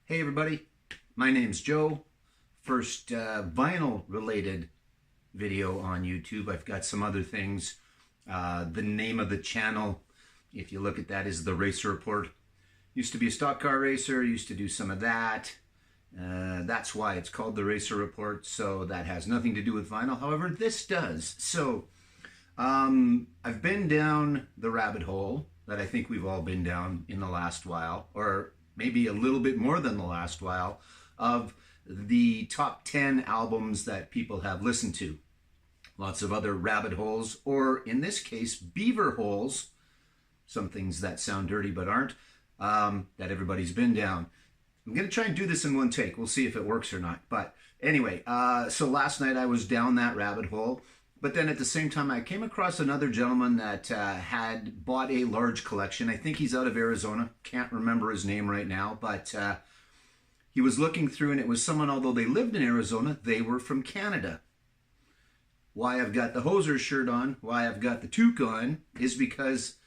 Hey everybody, my name's Joe. First vinyl related video on YouTube. I've got some other things. The name of the channel, if you look at that, is The Racer Report. Used to be a stock car racer, used to do some of that. That's why it's called The Racer Report, so that has nothing to do with vinyl. However, this does. So, I've been down the rabbit hole that I think we've all been down in the last while, or maybe a little bit more than the last while, of the top 10 albums that people have listened to. Lots of other rabbit holes, or in this case, beaver holes, some things that sound dirty but aren't, that everybody's been down. I'm going to try and do this in one take. We'll see if it works or not. But anyway, so last night I was down that rabbit hole. But then at the same time, I came across another gentleman that had bought a large collection. I think he's out of Arizona. Can't remember his name right now. But he was looking through, and it was someone, although they lived in Arizona, they were from Canada. Why I've got the hoser shirt on, why I've got the toque on, is because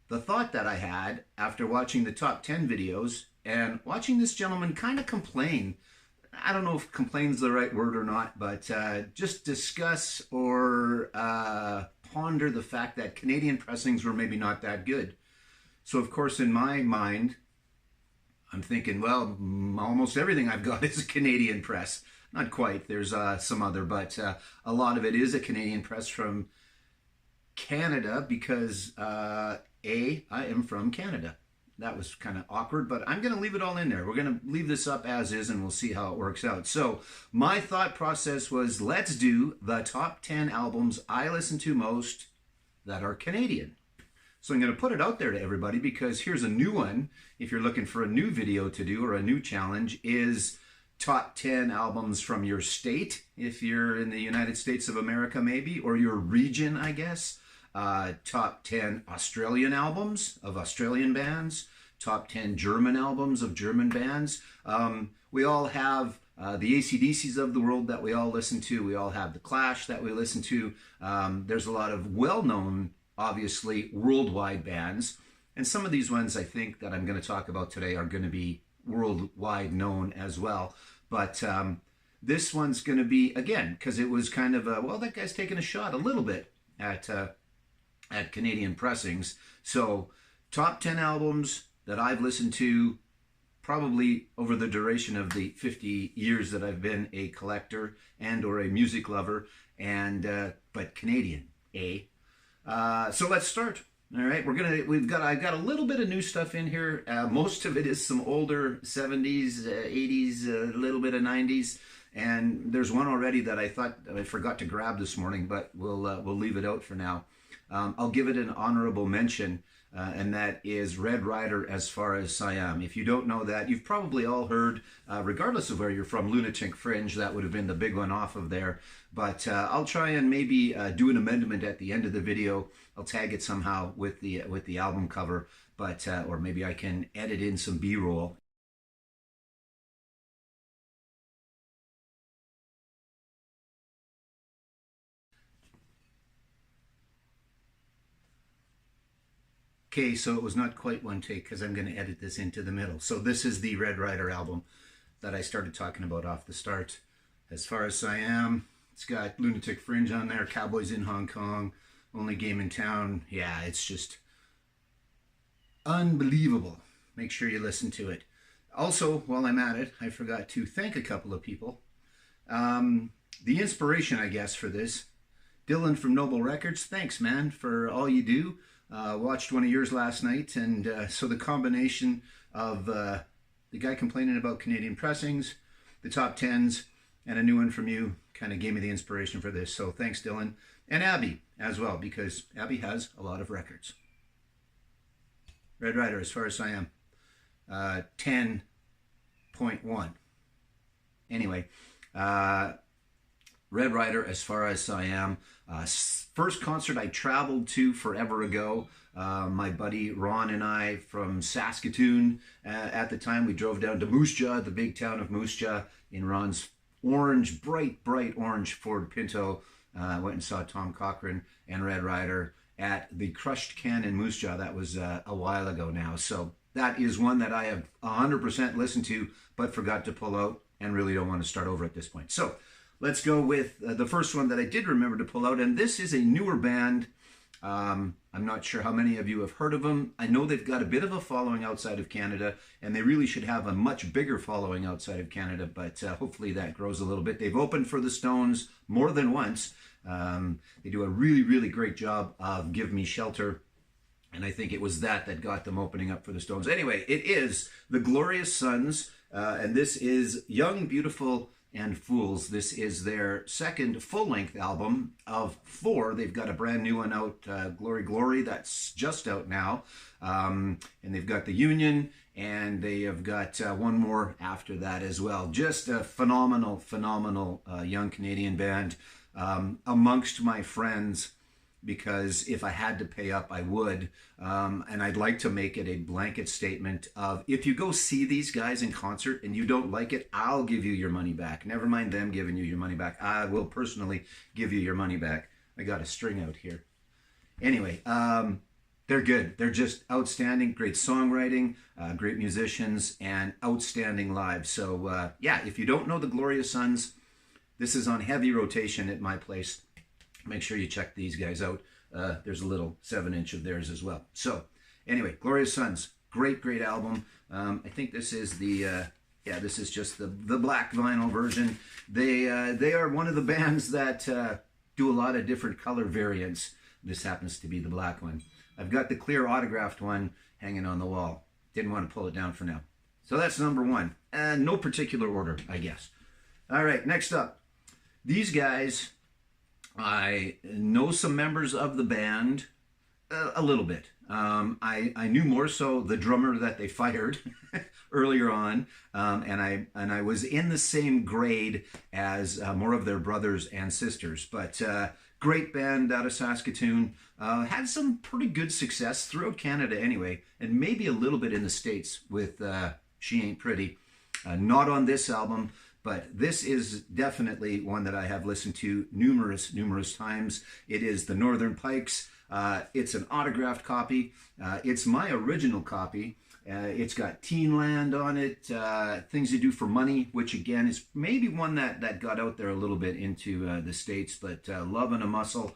the thought that I had after watching the top 10 videos and watching this gentleman kind of complain. I don't know if complain's the right word or not, but just discuss or ponder the fact that Canadian pressings were maybe not that good. So, of course, in my mind, I'm thinking, well, almost everything I've got is a Canadian press. Not quite. There's some other, but a lot of it is a Canadian press from Canada because, I am from Canada. That was kind of awkward, but I'm going to leave it all in there. We're going to leave this up as is, and we'll see how it works out. So my thought process was, let's do the top 10 albums I listen to most that are Canadian. So I'm going to put it out there to everybody because here's a new one. If you're looking for a new video to do or a new challenge, is top 10 albums from your state, if you're in the United States of America maybe, or your region, I guess. Top 10 Australian albums of Australian bands, top 10 German albums of German bands. We all have the AC/DCs of the world that we all listen to. We all have the Clash that we listen to. There's a lot of well-known, obviously, worldwide bands. And some of these ones I think that I'm going to talk about today are going to be worldwide known as well. But this one's going to be, again, because it was kind of, well, that guy's taking a shot a little bit at Canadian pressings. So top 10 albums that I've listened to probably over the duration of the 50 years that I've been a collector and or a music lover, and but Canadian, so let's start. All right, I've got a little bit of new stuff in here. Most of it is some older 70s, 80s, a little bit of 90s. And there's one already that I thought I forgot to grab this morning, but we'll leave it out for now. I'll give it an honorable mention, and that is Red Rider, As Far As Siam. If you don't know that, you've probably all heard, regardless of where you're from, Lunatic Fringe. That would have been the big one off of there. But I'll try and maybe do an amendment at the end of the video. I'll tag it somehow with the album cover, but or maybe I can edit in some B-roll. Okay, so it was not quite one take because I'm going to edit this into the middle. So this is the Red Rider album that I started talking about off the start. As Far As Siam, it's got Lunatic Fringe on there, Cowboys in Hong Kong, Only Game in Town. Yeah, it's just unbelievable. Make sure you listen to it. Also, while I'm at it, I forgot to thank a couple of people. The inspiration, I guess, for this, Dylan from Noble Records. Thanks, man, for all you do. Watched one of yours last night, and so the combination of the guy complaining about Canadian pressings, the top 10s, and a new one from you kind of gave me the inspiration for this. So thanks, Dylan. And Abby as well, because Abby has a lot of records. Red Rider, As Far As I Am, 10.1. Anyway, Red Rider, As Far As I Am. First concert I traveled to forever ago. My buddy Ron and I from Saskatoon. At the time, we drove down to Moose Jaw, the big town of Moose Jaw, in Ron's orange, bright orange Ford Pinto. Went and saw Tom Cochrane and Red Rider at the Crushed Can in Moose Jaw. That was a while ago now. So that is one that I have 100% listened to, but forgot to pull out and really don't want to start over at this point. So let's go with the first one that I did remember to pull out, and this is a newer band. I'm not sure how many of you have heard of them. I know they've got a bit of a following outside of Canada, and they really should have a much bigger following outside of Canada, but hopefully that grows a little bit. They've opened for the Stones more than once. They do a really, really great job of Give Me Shelter, and I think it was that got them opening up for the Stones. Anyway, it is the Glorious Sons, and this is Young, Beautiful, and Fools. This is their second full-length album of 4. They've got a brand new one out, Glory Glory, that's just out now. And they've got The Union, and they have got one more after that as well. Just a phenomenal, phenomenal young Canadian band. Amongst my friends, because if I had to pay up, I would. And I'd like to make it a blanket statement of, if you go see these guys in concert and you don't like it, I'll give you your money back. Never mind them giving you your money back. I will personally give you your money back. I got a string out here. Anyway, they're good. They're just outstanding. Great songwriting, great musicians, and outstanding live. So yeah, if you don't know the Glorious Sons, this is on heavy rotation at my place. Make sure you check these guys out. There's a little 7-inch of theirs as well. So anyway, Glorious Sons, great, great album. I think this is the, yeah, this is just the black vinyl version. They are one of the bands that do a lot of different color variants. This happens to be the black one. I've got the clear autographed one hanging on the wall. Didn't want to pull it down for now. So that's number 1. No particular order, I guess. All right, next up. These guys, I know some members of the band a little bit. I knew more so the drummer that they fired earlier on, and I was in the same grade as more of their brothers and sisters. But great band out of Saskatoon. Had some pretty good success throughout Canada anyway, and maybe a little bit in the States with She Ain't Pretty. Not on this album, but this is definitely one that I have listened to numerous times. It is the Northern Pikes. It's an autographed copy. It's my original copy. It's got Teenland on it, Things You Do for Money, which again is maybe one that got out there a little bit into the States, but Love and a Muscle,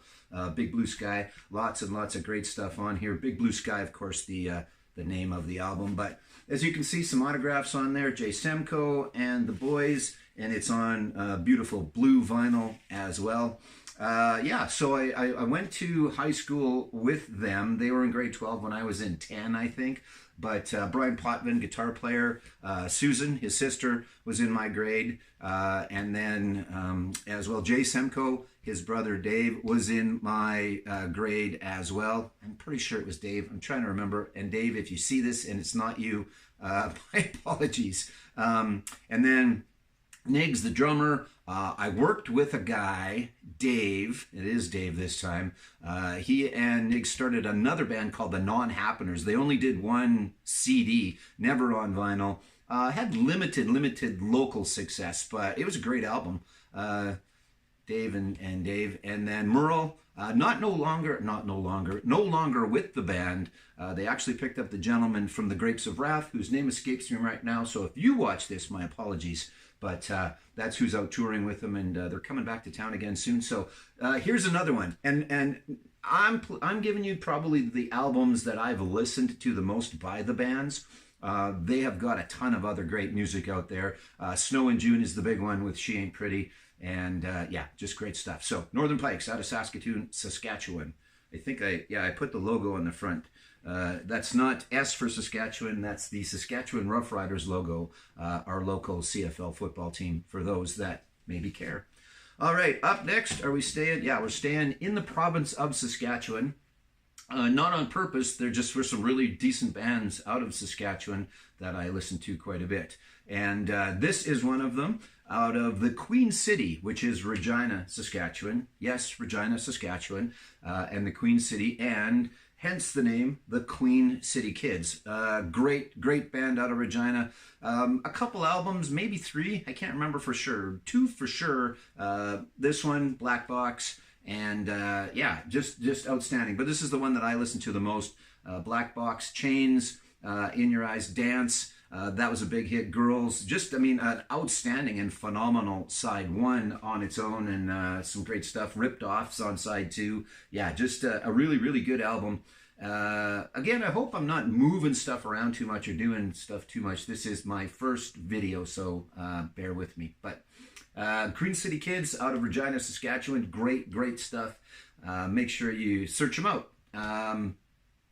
Big Blue Sky, lots and lots of great stuff on here. Big Blue Sky, of course, the name of the album, but as you can see, some autographs on there, Jay Semko and the boys, and it's on beautiful blue vinyl as well. Yeah, so I went to high school with them. They were in grade 12 when I was in 10, I think. But Brian Potvin, guitar player, Susan, his sister, was in my grade. And then as well, Jay Semko, his brother Dave, was in my grade as well. I'm pretty sure it was Dave. I'm trying to remember. And Dave, if you see this and it's not you, my apologies. And then Niggs, the drummer, I worked with a guy, Dave, it is Dave this time. He and Niggs started another band called the Non-Happeners. They only did one CD, never on vinyl. Had limited local success, but it was a great album. Dave and Dave. And then Merle, no longer with the band. They actually picked up the gentleman from the Grapes of Wrath, whose name escapes me right now. So if you watch this, my apologies. But that's who's out touring with them, and they're coming back to town again soon. So here's another one, and I'm giving you probably the albums that I've listened to the most by the bands. They have got a ton of other great music out there. Snow in June is the big one with She Ain't Pretty, and yeah, just great stuff. So Northern Pikes out of Saskatoon, Saskatchewan. I think I put the logo on the front. That's not S for Saskatchewan, that's the Saskatchewan Roughriders logo, our local CFL football team, for those that maybe care. All right, up next, are we staying? Yeah, we're staying in the province of Saskatchewan. Not on purpose, there just were some really decent bands out of Saskatchewan that I listened to quite a bit. And this is one of them, out of the Queen City, which is Regina, Saskatchewan. Yes, Regina, Saskatchewan, and the Queen City, and hence the name, the Queen City Kids. Great band out of Regina. A couple albums, maybe 3, I can't remember for sure. 2 for sure. This one, Black Box, and yeah, just outstanding. But this is the one that I listen to the most. Black Box, Chains, In Your Eyes, Dance. That was a big hit. Girls, just, I mean, an outstanding and phenomenal side one on its own, and some great stuff. Ripped Off's on side two. Yeah, just a really, really good album. Again, I hope I'm not moving stuff around too much or doing stuff too much. This is my first video, so bear with me. But Queen City Kids out of Regina, Saskatchewan. Great, great stuff. Make sure you search them out.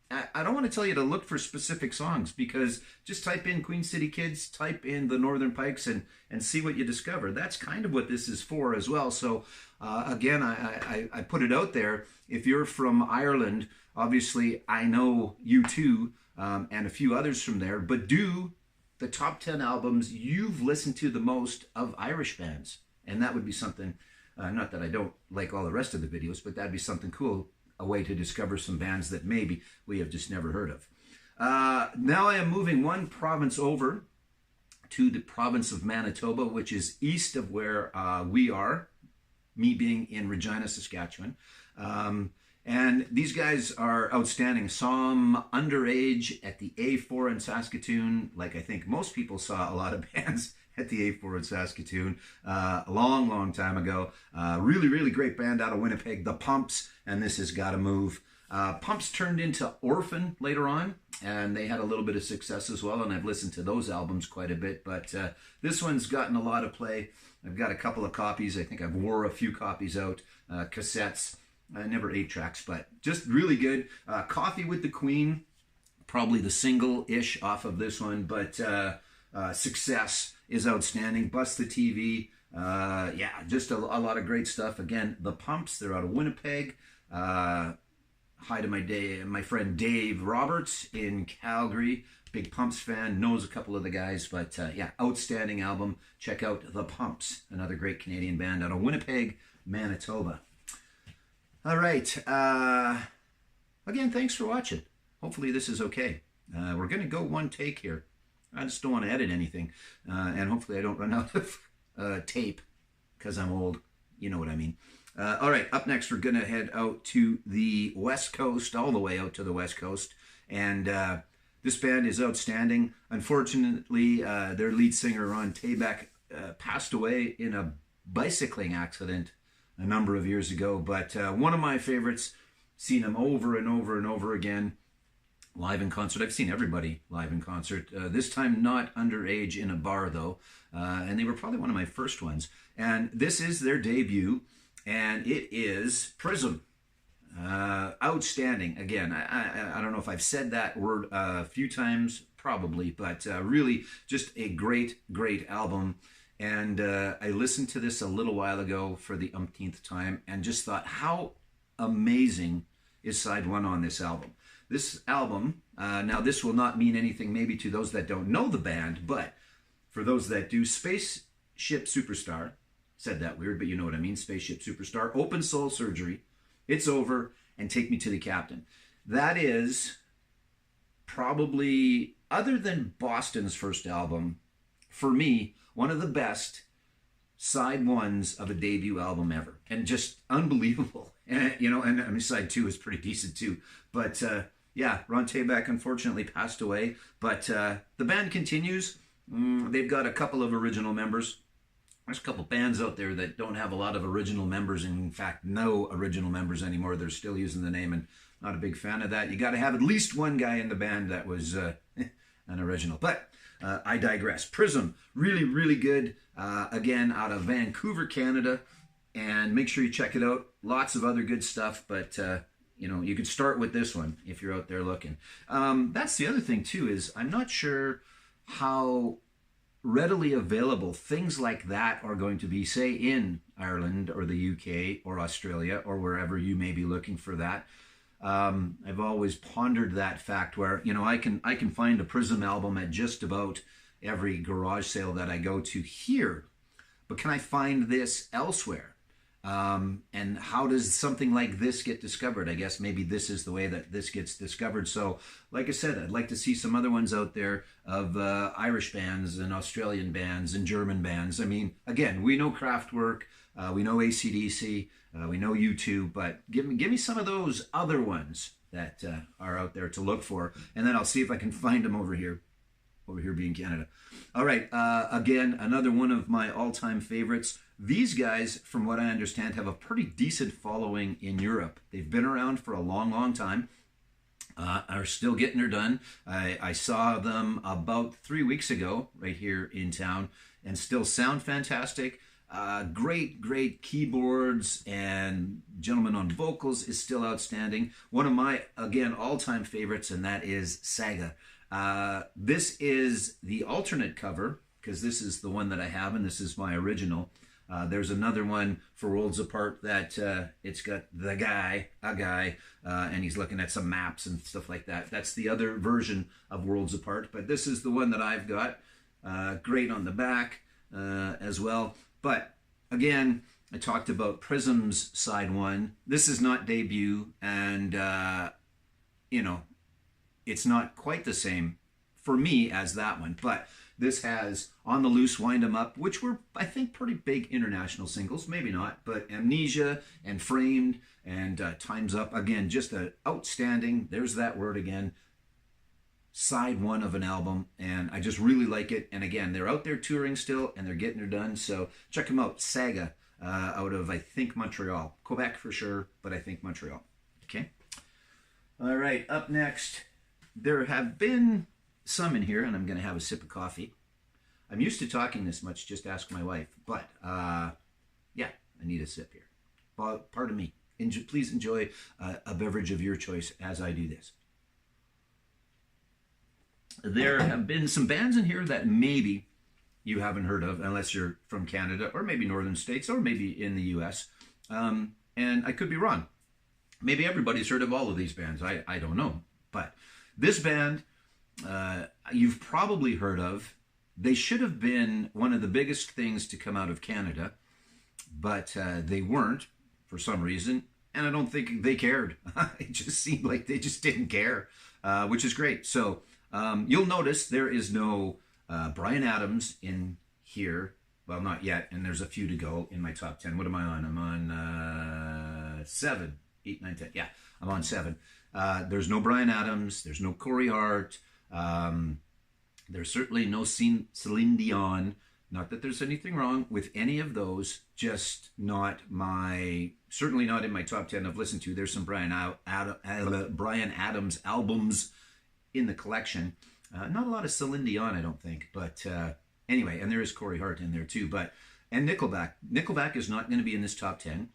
I don't want to tell you to look for specific songs, because just type in Queen City Kids, type in the Northern Pikes, and see what you discover. That's kind of what this is for as well. So again, I put it out there. If you're from Ireland, obviously I know you too, and a few others from there, but do the top 10 albums you've listened to the most of Irish bands. And that would be something, not that I don't like all the rest of the videos, but that'd be something cool. A way to discover some bands that maybe we have just never heard of. Now I am moving one province over to the province of Manitoba, which is east of where we are, me being in Regina, Saskatchewan. And these guys are outstanding. Saw them underage at the A4 in Saskatoon, like I think most people saw a lot of bands at the A4 in Saskatoon a long, long time ago. Really, really great band out of Winnipeg, The Pumps, and this has Gotta Move. Pumps turned into Orphan later on, and they had a little bit of success as well, and I've listened to those albums quite a bit, but this one's gotten a lot of play. I've got a couple of copies. I think I've wore a few copies out, cassettes. Never 8 tracks, but just really good. Coffee with the Queen, probably the single-ish off of this one, but Success is outstanding. Bust the TV. Yeah, just a lot of great stuff. Again, The Pumps, they're out of Winnipeg. Hi to my friend Dave Roberts in Calgary. Big Pumps fan, knows a couple of the guys, but yeah, outstanding album. Check out The Pumps, another great Canadian band out of Winnipeg, Manitoba. All right. Again, thanks for watching. Hopefully this is okay. We're going to go one take here. I just don't want to edit anything. And hopefully I don't run out of tape because I'm old. You know what I mean. All right, up next we're going to head out to the West Coast, all the way out to the West Coast. And this band is outstanding. Unfortunately, their lead singer, Ron Tabak, passed away in a bicycling accident a number of years ago. But one of my favorites, seen him over and over and over again. Live in concert. I've seen everybody live in concert. This time not underage in a bar, though. And they were probably one of my first ones. And this is their debut, and it is Prism. Outstanding. Again, I don't know if I've said that word a few times, probably, but really just a great, great album. And I listened to this a little while ago for the umpteenth time and just thought, how amazing is side one on this album. This album, now this will not mean anything maybe to those that don't know the band, but for those that do, Spaceship Superstar, said that weird, but you know what I mean, Spaceship Superstar, Open Soul Surgery, It's Over, and Take Me to the Captain. That is probably, other than Boston's first album, for me, one of the best side ones of a debut album ever. And just unbelievable. And, you know, and I mean, side two is pretty decent too. But yeah, Ron Tabak unfortunately passed away. But the band continues. They've got a couple of original members. There's a couple bands out there that don't have a lot of original members. In fact, no original members anymore. They're still using the name, and not a big fan of that. You got to have at least one guy in the band that was an original. But I digress. Prism, really, really good. Again, out of Vancouver, Canada. And make sure you check it out. Lots of other good stuff, but you know, you could start with this one if you're out there looking. That's the other thing too, is I'm not sure how readily available things like that are going to be, say, in Ireland or the UK or Australia or wherever you may be looking for that. I've always pondered that fact where, you know, I can find a Prism album at just about every garage sale that I go to here, but can I find this elsewhere? And how does something like this get discovered? I guess maybe this is the way that this gets discovered. So, like I said, I'd like to see some other ones out there of Irish bands and Australian bands and German bands. I mean, again, we know Kraftwerk, We know AC/DC, we know U2, but give me some of those other ones that are out there to look for, and then I'll see if I can find them over here being Canada. All right, again, another one of my all-time favorites. These guys, from what I understand, have a pretty decent following in Europe. They've been around for a long, long time. Are still getting her done. I saw them about 3 weeks ago right here in town and still sound fantastic. Great keyboards, and gentleman on vocals is still outstanding. One of my, again, all-time favorites, and that is Saga. This is the alternate cover, because this is the one that I have, and this is my original. There's another one for Worlds Apart that it's got a guy, and he's looking at some maps and stuff like that. That's the other version of Worlds Apart, but this is the one that I've got. Great on the back as well. But again, I talked about Prism's side one. This is not debut, and you know, it's not quite the same for me as that one, but this has On the Loose, Wind 'Em Up, which were, I think, pretty big international singles. Maybe not, but Amnesia and Framed and Time's Up. Again, just an outstanding, there's that word again, side one of an album, and I just really like it. And again, they're out there touring still, and they're getting her done, so check them out. Saga, out of, I think, Montreal. Quebec for sure, but I think Montreal. Okay? All right, up next, there have been some in here, and I'm going to have a sip of coffee. I'm used to talking this much, just ask my wife, but yeah, I need a sip here. Pardon me. Please enjoy a beverage of your choice as I do this. There have been some bands in here that maybe you haven't heard of, unless you're from Canada, or maybe northern states, or maybe in the US. And I could be wrong. Maybe everybody's heard of all of these bands. I don't know. But this band, you've probably heard of. They should have been one of the biggest things to come out of Canada, but they weren't for some reason, and I don't think they cared. It just seemed like they just didn't care, which is great. So you'll notice there is no Bryan Adams in here. Well, not yet, and there's a few to go in my top 10. What am I on? I'm on 7, 8, 9, 10. Yeah, I'm on 7. There's no Bryan Adams. There's no Corey Hart. There's certainly no Celine Dion. Not that there's anything wrong with any of those, just not certainly not in my top 10 I've listened to. There's some Bryan Adams albums in the collection. Not a lot of Celine Dion, I don't think, but anyway, and there is Corey Hart in there too. And Nickelback. Nickelback is not going to be in this top 10.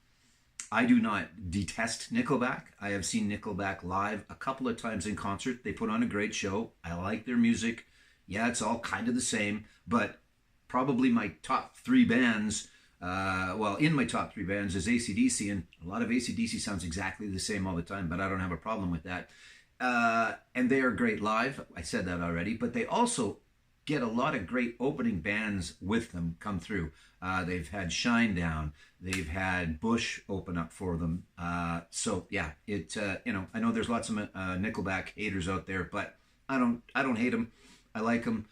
I do not detest Nickelback. I have seen Nickelback live a couple of times in concert. They put on a great show. I like their music. Yeah, it's all kind of the same, but probably my top 3 bands, in my top 3 bands is AC/DC, and a lot of AC/DC sounds exactly the same all the time, but I don't have a problem with that. And they are great live. I said that already, but they also get a lot of great opening bands with them come through. They've had Shinedown. They've had Bush open up for them. So yeah, I know there's lots of Nickelback haters out there, but I don't hate them. I like them.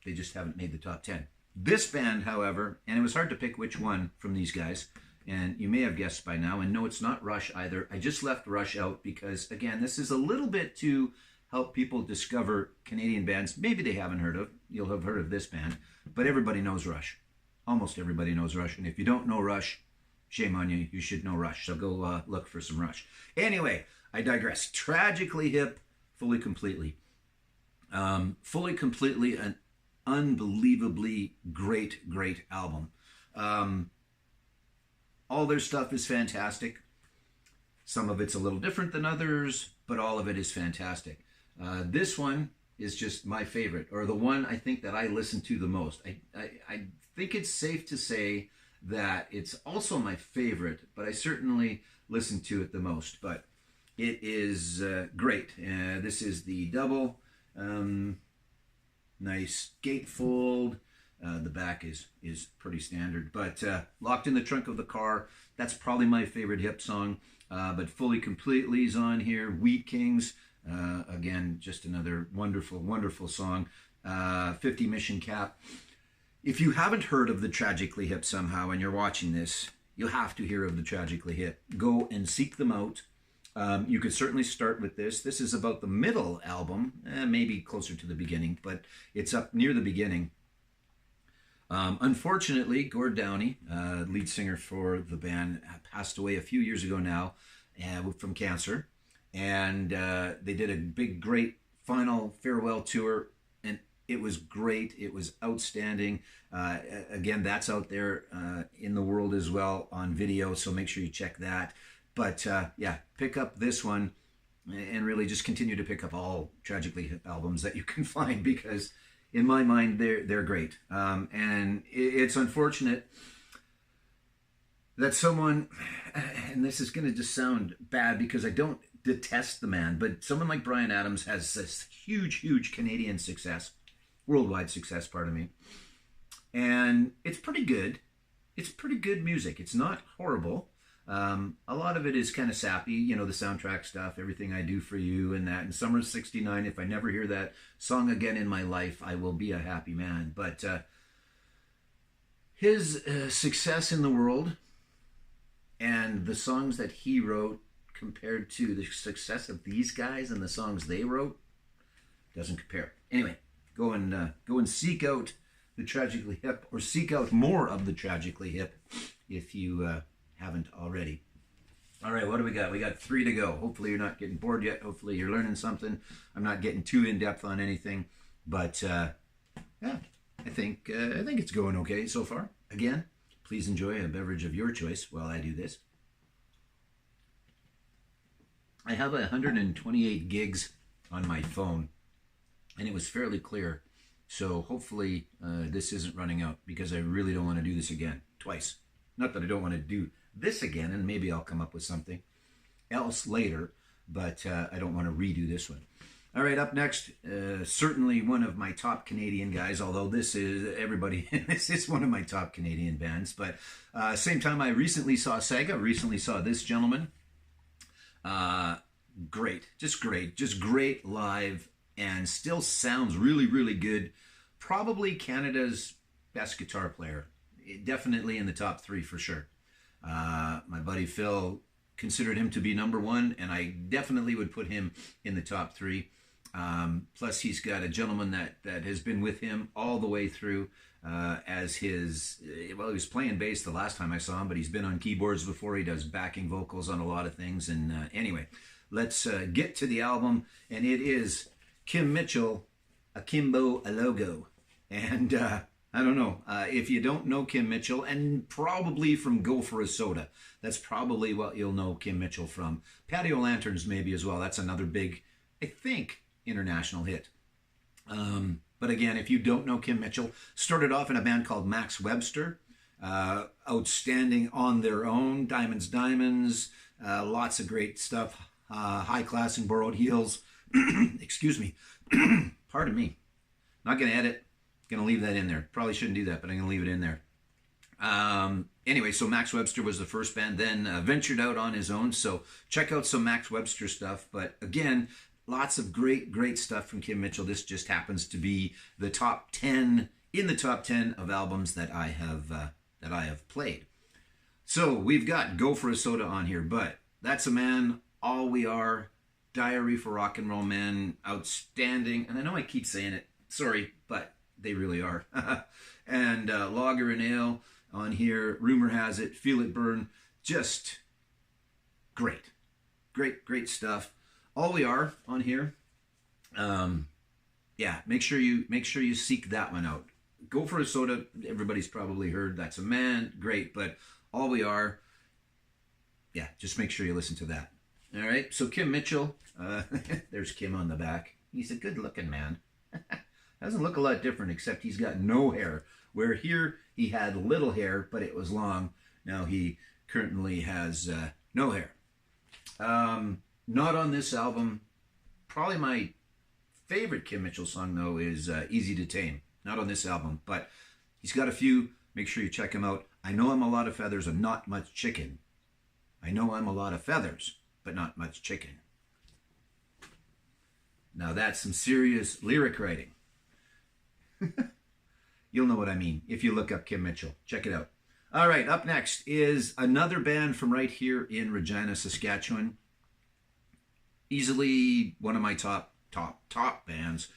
They just haven't made the top 10. This band, however, and it was hard to pick which one from these guys, and you may have guessed by now, and no, it's not Rush either. I just left Rush out because, again, this is a little bit to help people discover Canadian bands maybe they haven't heard of. You'll have heard of this band, but everybody knows Rush. Almost everybody knows Rush, and if you don't know Rush, shame on you. You should know Rush, so go look for some Rush. Anyway, I digress. Tragically Hip, Fully Completely. Fully Completely, an unbelievably great album. All their stuff is fantastic. Some of it's a little different than others, but all of it is fantastic. This one is just my favorite, or the one I think that I listen to the most. I think it's safe to say that it's also my favorite, but I certainly listen to it the most. But it is great. This is the double. Nice gatefold. The back is pretty standard, but Locked in the Trunk of the Car, that's probably my favorite Hip song. But Fully Completely is on here. Wheat Kings, again, just another wonderful song. 50 Mission Cap. If you haven't heard of the Tragically Hip somehow and you're watching this, you have to hear of the Tragically Hip. Go and seek them out. You could certainly start with this. This is about the middle album, maybe closer to the beginning, but it's up near the beginning. Unfortunately, Gord Downey, lead singer for the band, passed away a few years ago now from cancer. And they did a big, great final farewell tour, and it was great. It was outstanding. Again, that's out there in the world as well on video, so make sure you check that. But yeah, pick up this one and really just continue to pick up all Tragically Hip albums that you can find, because in my mind, they're great. And it's unfortunate that someone, and this is going to just sound bad because I don't detest the man, but someone like Bryan Adams has this huge Canadian success, worldwide success, pardon me. And it's pretty good. It's pretty good music. It's not horrible. A lot of it is kind of sappy, you know, the soundtrack stuff, Everything I Do for You and that. And Summer 69, if I never hear that song again in my life, I will be a happy man. But his success in the world and the songs that he wrote compared to the success of these guys and the songs they wrote doesn't compare. Anyway, go and seek out the Tragically Hip, or seek out more of the Tragically Hip if you haven't already. All right, what do we got? We got 3 to go. Hopefully you're not getting bored yet. Hopefully you're learning something. I'm not getting too in-depth on anything, but yeah, I think it's going okay so far. Again, please enjoy a beverage of your choice while I do this. I have 128 gigs on my phone, and it was fairly clear. So hopefully this isn't running out, because I really don't want to do this again twice. Not that I don't want to do this again, and maybe I'll come up with something else later, but I don't want to redo this one. All right, up next, certainly one of my top Canadian guys, although this is this is one of my top Canadian bands, but same time I recently saw Saga, recently saw this gentleman. Great, just great live, and still sounds really good. Probably Canada's best guitar player. Definitely in the top 3 for sure. My buddy Phil considered him to be #1, and I definitely would put him in the top 3. Plus, he's got a gentleman that has been with him all the way through as his, well, he was playing bass the last time I saw him, but he's been on keyboards before. He does backing vocals on a lot of things. And anyway, let's get to the album, and it is Kim Mitchell, Akimbo Alogo. And I don't know, if you don't know Kim Mitchell, and probably from Go For A Soda, that's probably what you'll know Kim Mitchell from. Patio Lanterns maybe as well. That's another big, I think, international hit. But again, if you don't know Kim Mitchell, started off in a band called Max Webster. Outstanding on their own. Diamonds, lots of great stuff. High Class and Borrowed Heels. Excuse me. Pardon me. Not going to edit. Going to leave that in there. Probably shouldn't do that, but I'm going to leave it in there. Anyway, so Max Webster was the first band, then ventured out on his own. So check out some Max Webster stuff. But again, lots of great stuff from Kim Mitchell. This just happens to be the top 10, in the top 10 of albums that I have played. So we've got Go For A Soda on here, but That's a Man, All We Are, Diary for Rock and Roll Men, outstanding. And I know I keep saying it, sorry, but they really are. And Lager and Ale on here, Rumor Has It, Feel It Burn, just great stuff. All We Are on here. Yeah, make sure you seek that one out. Go For A Soda, everybody's probably heard. That's a Man, great, but All We Are, yeah, just make sure you listen to that. All right, so Kim Mitchell, there's Kim on the back. He's a good-looking man. Doesn't look a lot different, except he's got no hair. Where here, he had little hair, but it was long. Now he currently has no hair. Not on this album. Probably my favorite Kim Mitchell song, though, is Easy to Tame. Not on this album, but he's got a few. Make sure you check him out. I Know I'm a Lot of Feathers and Not Much Chicken. I Know I'm a Lot of Feathers, but Not Much Chicken. Now that's some serious lyric writing. You'll know what I mean if you look up Kim Mitchell. Check it out. All right, up next is another band from right here in Regina, Saskatchewan. Easily one of my top bands.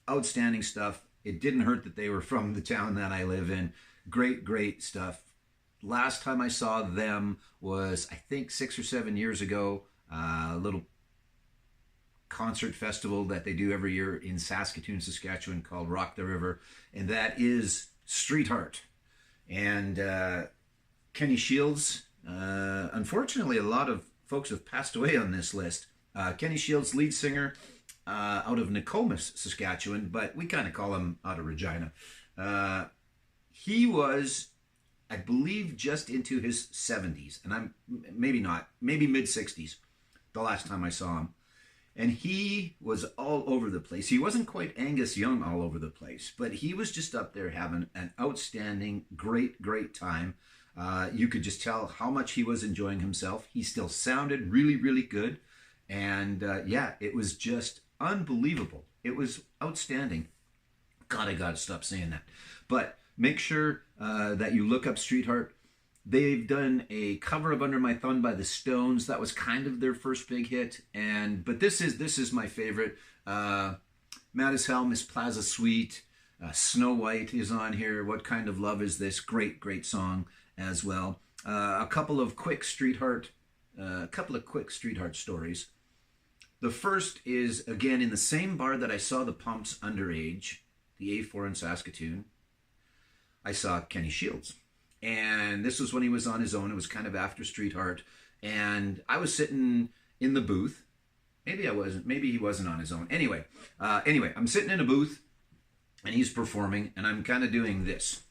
Outstanding stuff. It didn't hurt that they were from the town that I live in. Great stuff. Last time I saw them was, I think, 6 or 7 years ago. A little concert festival that they do every year in Saskatoon, Saskatchewan, called Rock the River, and that is Streetheart. And Kenny Shields, unfortunately, a lot of folks have passed away on this list. Kenny Shields, lead singer out of Nokomis, Saskatchewan, but we kind of call him out of Regina. He was, I believe, just into his 70s, and I'm maybe not, maybe mid-60s the last time I saw him. And he was all over the place. He wasn't quite Angus Young all over the place, but he was just up there having an outstanding, great time. You could just tell how much he was enjoying himself. He still sounded really good. And yeah, it was just unbelievable. It was outstanding. God, I gotta stop saying that. But make sure that you look up Streetheart. They've done a cover of Under My Thumb by the Stones. That was kind of their first big hit. But this is my favorite. Mad as Hell, Miss Plaza Suite, Snow White is on here. What Kind of Love Is This? Great song as well. A couple of quick Streetheart stories. The first is, again, in the same bar that I saw the Pumps underage, the A4 in Saskatoon. I saw Kenny Shields. And this was when he was on his own. It was kind of after Streetheart. And I was sitting in the booth. Maybe I wasn't. Maybe he wasn't on his own. Anyway, I'm sitting in a booth, and he's performing, and I'm kind of doing this.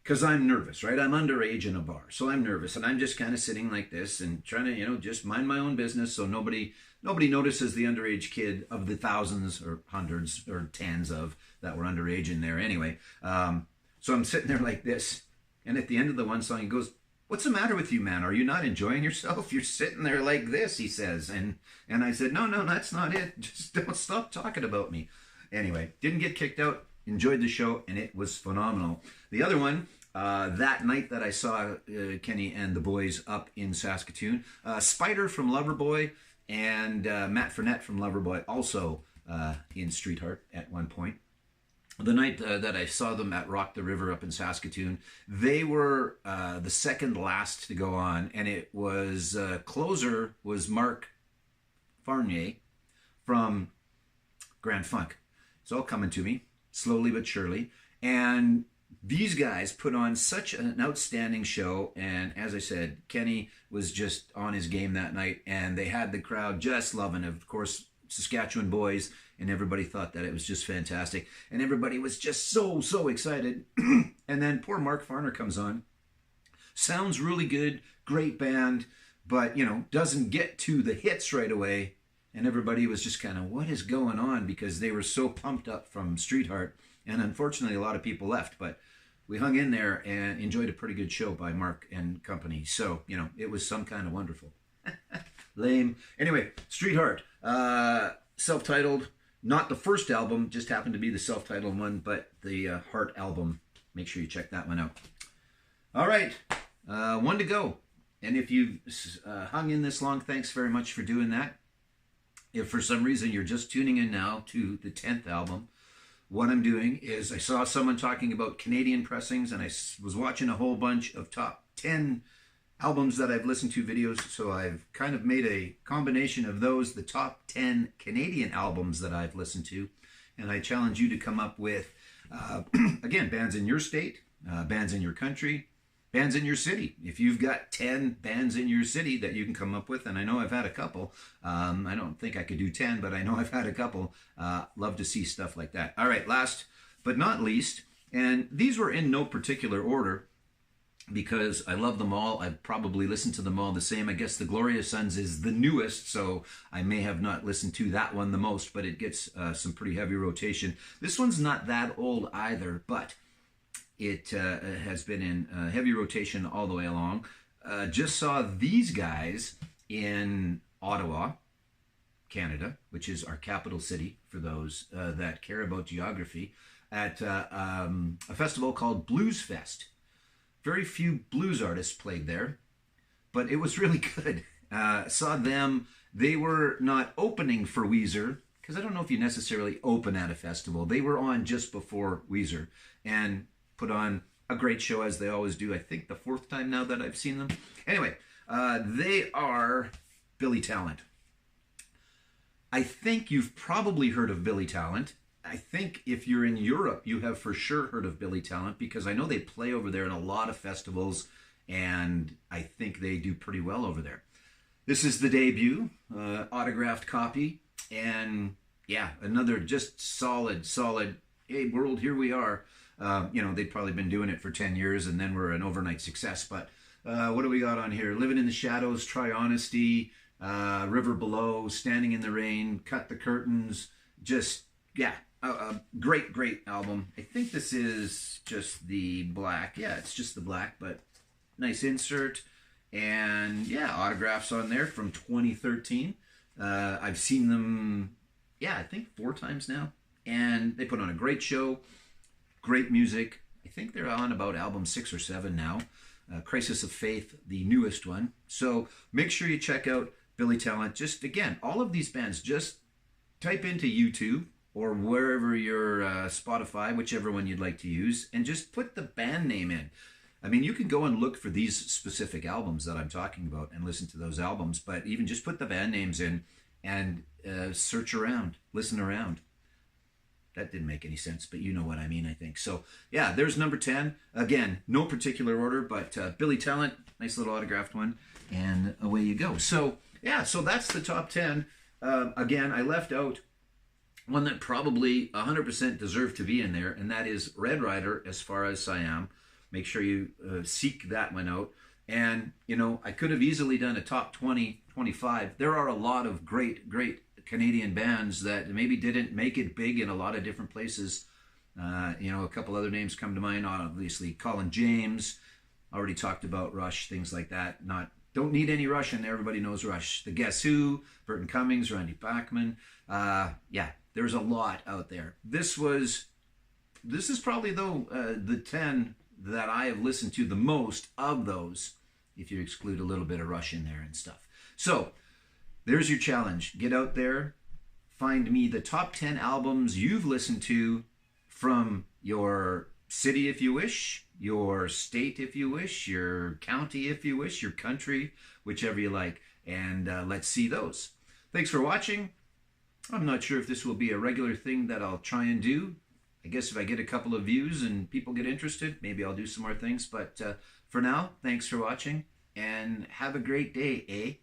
Because I'm nervous, right? I'm underage in a bar, so I'm nervous. And I'm just kind of sitting like this and trying to, just mind my own business so nobody notices the underage kid of the thousands or hundreds or tens of that were underage in there anyway. So I'm sitting there like this. And at the end of the one song, he goes, "What's the matter with you, man? Are you not enjoying yourself? You're sitting there like this," he says. And I said, no, that's not it. Just don't stop talking about me. Anyway, didn't get kicked out. Enjoyed the show, and it was phenomenal. The other one, that night that I saw Kenny and the boys up in Saskatoon, Spider from Loverboy and Matt Fournette from Loverboy also in Streetheart at one point. The night that I saw them at Rock the River up in Saskatoon, they were the second last to go on, and it was closer was Mark Farnier from Grand Funk. It's all coming to me slowly but surely, and these guys put on such an outstanding show. And as I said, Kenny was just on his game that night, and they had the crowd just loving it. Of course, Saskatchewan boys, and everybody thought that it was just fantastic, and everybody was just so excited. And then poor Mark Farner comes on, sounds really good, great band, but doesn't get to the hits right away, and everybody was just kind of, what is going on? Because they were so pumped up from Streetheart, and unfortunately a lot of people left, but we hung in there and enjoyed a pretty good show by Mark and company. So it was some kind of wonderful. Lame. Anyway, Streetheart, self-titled, not the first album, just happened to be the self-titled one, but the Heart album. Make sure you check that one out. All right, one to go. And if you've hung in this long, thanks very much for doing that. If for some reason you're just tuning in now to the 10th album, what I'm doing is I saw someone talking about Canadian pressings, and I was watching a whole bunch of top 10 albums that I've listened to videos, so I've kind of made a combination of those, the top 10 Canadian albums that I've listened to, and I challenge you to come up with, again, bands in your state, bands in your country, bands in your city. If you've got 10 bands in your city that you can come up with, and I know I've had a couple, I don't think I could do 10, but I know I've had a couple, love to see stuff like that. All right, last but not least, and these were in no particular order, because I love them all. I've probably listened to them all the same. I guess the Gloria Sons is the newest, so I may have not listened to that one the most, but it gets some pretty heavy rotation. This one's not that old either, but it has been in heavy rotation all the way along. Just saw these guys in Ottawa, Canada, which is our capital city for those that care about geography. at a festival called Blues Fest. Very few blues artists played there, but it was really good. Saw them. They were not opening for Weezer, because I don't know if you necessarily open at a festival. They were on just before Weezer and put on a great show, as they always do. I think the fourth time now that I've seen them. Anyway, they are Billy Talent. I think you've probably heard of Billy Talent. I think if you're in Europe, you have for sure heard of Billy Talent, because I know they play over there in a lot of festivals, and I think they do pretty well over there. This is the debut, autographed copy, and yeah, another just solid, hey world, here we are. You know, they'd probably been doing it for 10 years and then we're an overnight success, but what do we got on here? Living in the Shadows, Try Honesty, River Below, Standing in the Rain, Cut the Curtains, just, yeah, a great album. I think this is just the black. Yeah, it's just the black, but nice insert. And yeah, autographs on there from 2013. I've seen them, yeah, I think 4 times now. And they put on a great show, great music. I think they're on about album 6 or 7 now. Crisis of Faith, the newest one. So make sure you check out Billy Talent. Just, again, all of these bands, just type into YouTube or wherever your Spotify, whichever one you'd like to use, and just put the band name in. I mean, you can go and look for these specific albums that I'm talking about and listen to those albums, but even just put the band names in and search around, listen around. That didn't make any sense, but you know what I mean, I think. So, yeah, there's number 10. Again, no particular order, but Billy Talent, nice little autographed one, and away you go. So, yeah, so that's the top 10. Again, I left out one that probably 100% deserved to be in there, and that is Red Rider, As Far As Siam. Make sure you seek that one out. And, you know, I could have easily done a top 20, 25. There are a lot of great Canadian bands that maybe didn't make it big in a lot of different places. You know, a couple other names come to mind. Obviously, Colin James. Already talked about Rush, things like that. Don't need any Rush in there. Everybody knows Rush. The Guess Who, Burton Cummings, Randy Bachman. Yeah, there's a lot out there. This is probably, though, the 10 that I have listened to the most of those, if you exclude a little bit of Rush in there and stuff. So, there's your challenge. Get out there, find me the top 10 albums you've listened to from your city, if you wish, your state, if you wish, your county, if you wish, your country, whichever you like, and let's see those. Thanks for watching. I'm not sure if this will be a regular thing that I'll try and do. I guess if I get a couple of views and people get interested, maybe I'll do some more things. But for now, thanks for watching, and have a great day, eh?